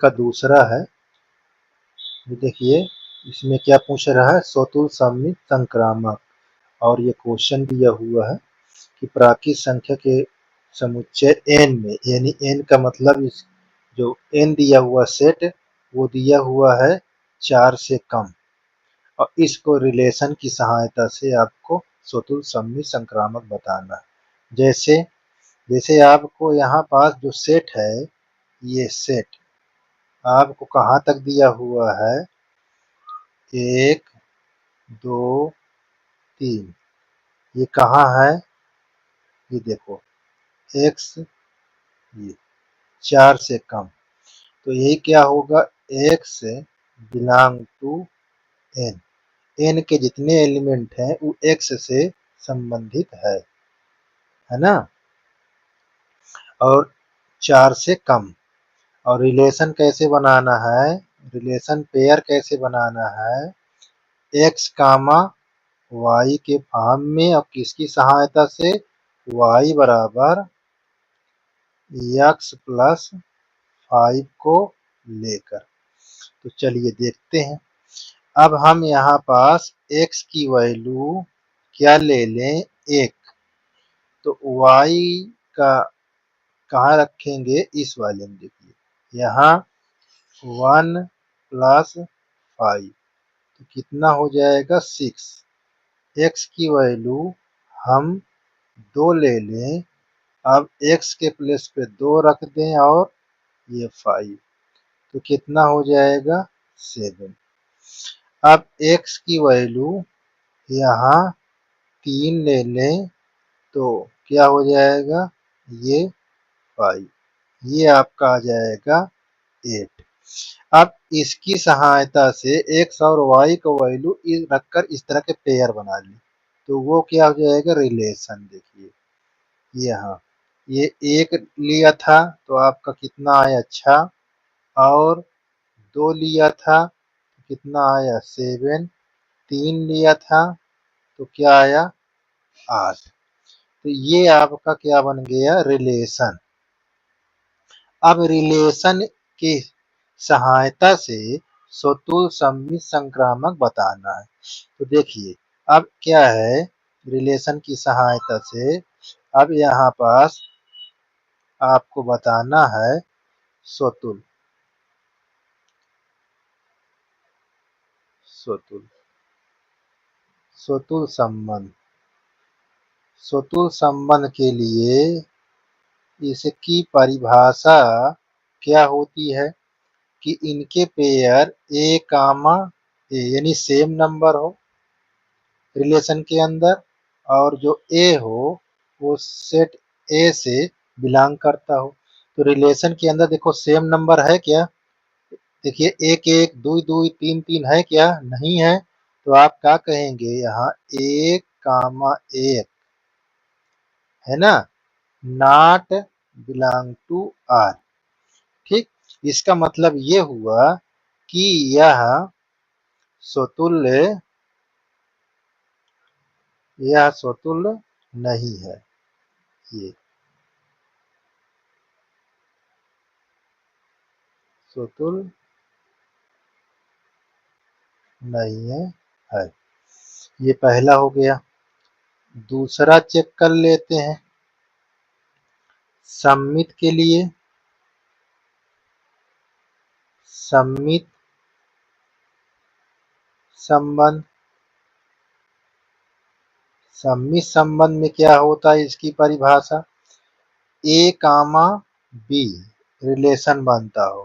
का दूसरा है। देखिए इसमें क्या पूछ रहा है, स्वतुल सममित संक्रामक। और ये क्वेश्चन दिया हुआ है कि प्राकृत संख्या के समुच्चय n में, यानी n का मतलब इस जो n दिया हुआ सेट वो दिया हुआ है 4 से कम, और इसको रिलेशन की सहायता से आपको स्वतुल सममित संक्रामक बताना है। जैसे जैसे आपको यहाँ पास जो सेट है, ये सेट आपको कहाँ तक दिया हुआ है, 1 2 3, ये कहाँ है, ये देखो x, ये 4 से कम, तो यही क्या होगा, x belong to n, n के जितने एलिमेंट हैं वो x से संबंधित है ना, और 4 से कम। और रिलेशन कैसे बनाना है, रिलेशन पेयर कैसे बनाना है, x कामा y के फॉर्म में, और किसकी सहायता से, y बराबर x प्लस 5 को लेकर। तो चलिए देखते हैं। अब हम यहाँ पास x की वैल्यू क्या ले लें, 1, तो y का कहाँ रखेंगे, इस वाले में। देखिए यहाँ 1 प्लस 5 तो कितना हो जाएगा, 6। x की वैल्यू हम 2 ले लें, अब x के प्लेस पे 2 रख दें, और ये 5 तो कितना हो जाएगा, 7। अब x की वैल्यू यहाँ 3 ले लें, तो क्या हो जाएगा, ये 5, ये आपका आ जाएगा 8। अब इसकी सहायता से x और y को वैल्यू रखकर इस तरह के पेयर बना लें, तो वो क्या हो जाएगा, रिलेशन। देखिए यहाँ ये 1 लिया था तो आपका कितना आया, 6, और 2 लिया था तो कितना आया, 7, 3 लिया था तो क्या आया, 8। तो ये आपका क्या बन गया, रिलेशन। अब रिलेशन की सहायता से स्वतुल सममित संक्रामक बताना है। तो देखिए अब क्या है, रिलेशन की सहायता से अब यहाँ पास आपको बताना है स्वतुल स्वतुल स्वतुल संबंध। स्वतुल संबंध के लिए इसकी परिभाषा क्या होती है कि इनके पेयर a कामा a, यानी सेम नंबर हो रिलेशन के अंदर, और जो a हो वो सेट a से बिलोंग करता हो। तो रिलेशन के अंदर देखो सेम नंबर है क्या, देखिए 1 1 2 2 3 3 है क्या, नहीं है। तो आप क्या कहेंगे, यहाँ 1 कामा 1 है ना, नॉट बिलोंग टू r। ठीक, इसका मतलब ये हुआ कि यह स्वतुल्य नहीं है, ये स्वतुल्य नहीं है। ये पहला हो गया। दूसरा चेक कर लेते हैं सममित के लिए। सममित संबंध, सममित संबंध में क्या होता है, इसकी परिभाषा a कामा b रिलेशन बनता हो,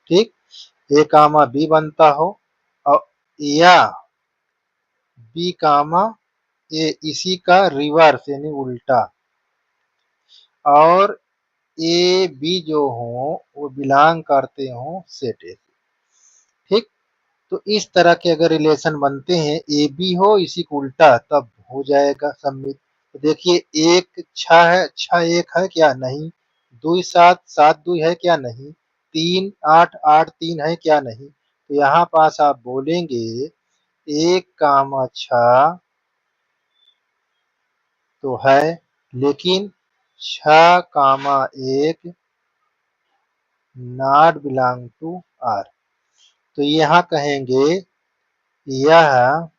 ठीक, a कामा b बनता हो, और या b कामा a इसी का रिवर्स यानी उल्टा, और ए बी जो हो वो बिलोंग करते हो सेट ए। ठीक, तो इस तरह के अगर रिलेशन बनते हैं, ए बी हो इसी को उल्टा, तब हो जाएगा सममित। तो देखिए 1 6 है, 6 1 है क्या, नहीं। 2 7 7 2 है क्या, नहीं। 3 8 8 3 है क्या, नहीं। तो यहाँ पास आप बोलेंगे 1 कामा 6 तो है, लेकिन 6 कामा 1 नॉट बिलोंग टू आर। तो यहाँ कहेंगे यह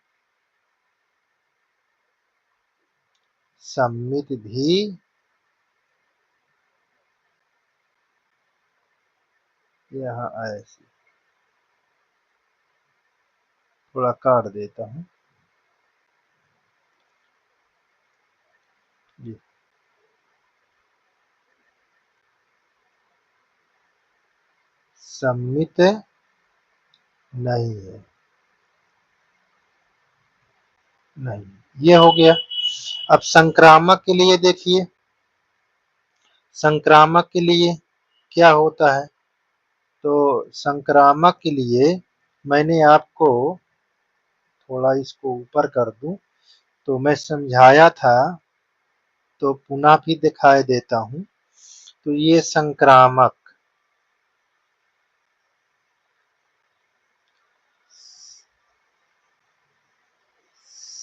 सम्मित भी यहाँ ऐसे थोड़ा काट देता हूँ जी। सम्मित नहीं है, नहीं, ये हो गया। अब संक्रामक के लिए देखिए, संक्रामक के लिए क्या होता है। तो संक्रामक के लिए मैंने आपको थोड़ा इसको ऊपर कर दूं तो मैं समझाया था, तो पुनः भी दिखाई देता हूं। तो ये संक्रामक,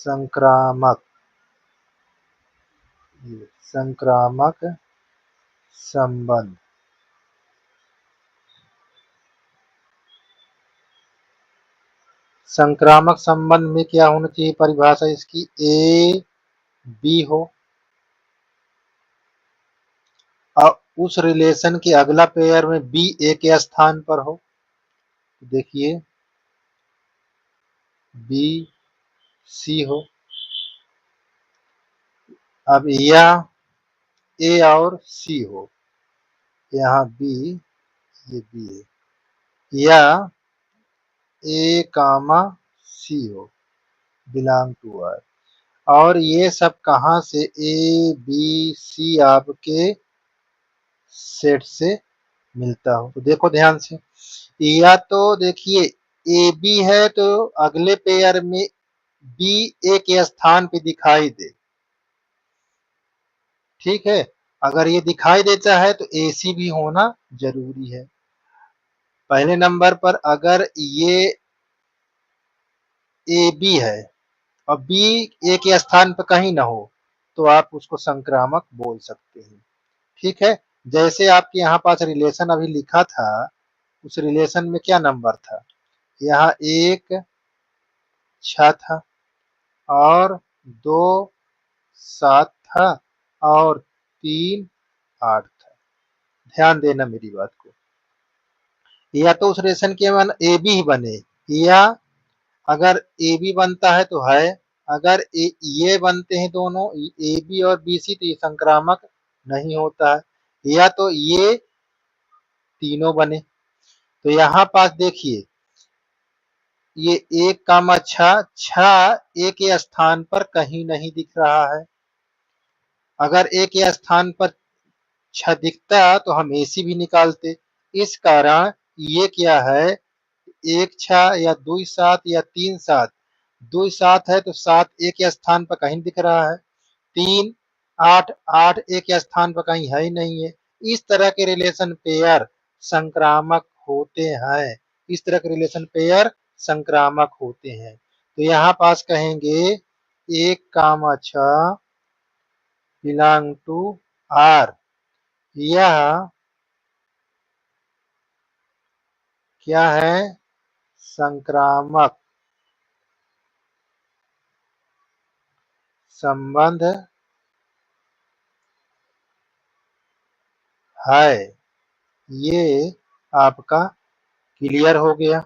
संक्रामक, संक्रामक संबंध, संक्रामक संबंध में क्या होना चाहिए परिभाषा इसकी, ए बी हो और उस रिलेशन के अगला पेयर में बी ए के स्थान पर हो। देखिए बी सी हो। अब या ए और सी हो, यहाँ बी, ये बी है, या ए कामा सी हो, बिलोंग टू आर। और ये सब कहां से, ए बी सी आपके सेट से मिलता हो। तो देखो ध्यान से, या तो देखिए ए बी है तो अगले पेयर में बी ए के स्थान पे दिखाई दे, ठीक है। अगर ये दिखाई देता है तो ए सी भी होना जरूरी है। पहले नंबर पर अगर ये ए बी है और बी ए के स्थान पर कहीं ना हो तो आप उसको संक्रामक बोल सकते हैं, ठीक है। जैसे आपके यहाँ पास रिलेशन अभी लिखा था, उस रिलेशन में क्या नंबर था, यहाँ 1 6 था और 2 7 था और 3 8 था। ध्यान देना मेरी बात को। या तो उस रिलेशन के मान ए बी ही बने, या अगर ए बी बनता है तो है, अगर ये बनते हैं दोनों ए बी और बी सी तो ये संक्रामक नहीं होता है, या तो ये तीनों बने। तो यहाँ पास देखिए ये 1 6 ए के स्थान पर कहीं नहीं दिख रहा है। अगर ए के स्थान पर 6 दिखता तो हम ए सी भी निकालते। इस कारण ये क्या है, 1 6 या 2 7 या 3 7, 2 7 है तो 7 ए के स्थान पर कहीं दिख रहा है, 3 8, 8 ए के स्थान पर कहीं है ही नहीं है। इस तरह के रिलेशन पेयर संक्रामक होते हैं, इस तरह के रिलेशन पेयर संक्रामक होते हैं। तो यहाँ पास कहेंगे 1 6 बिलोंग टू आर, यह क्या है, संक्रामक संबंध है। ये आपका क्लियर हो गया।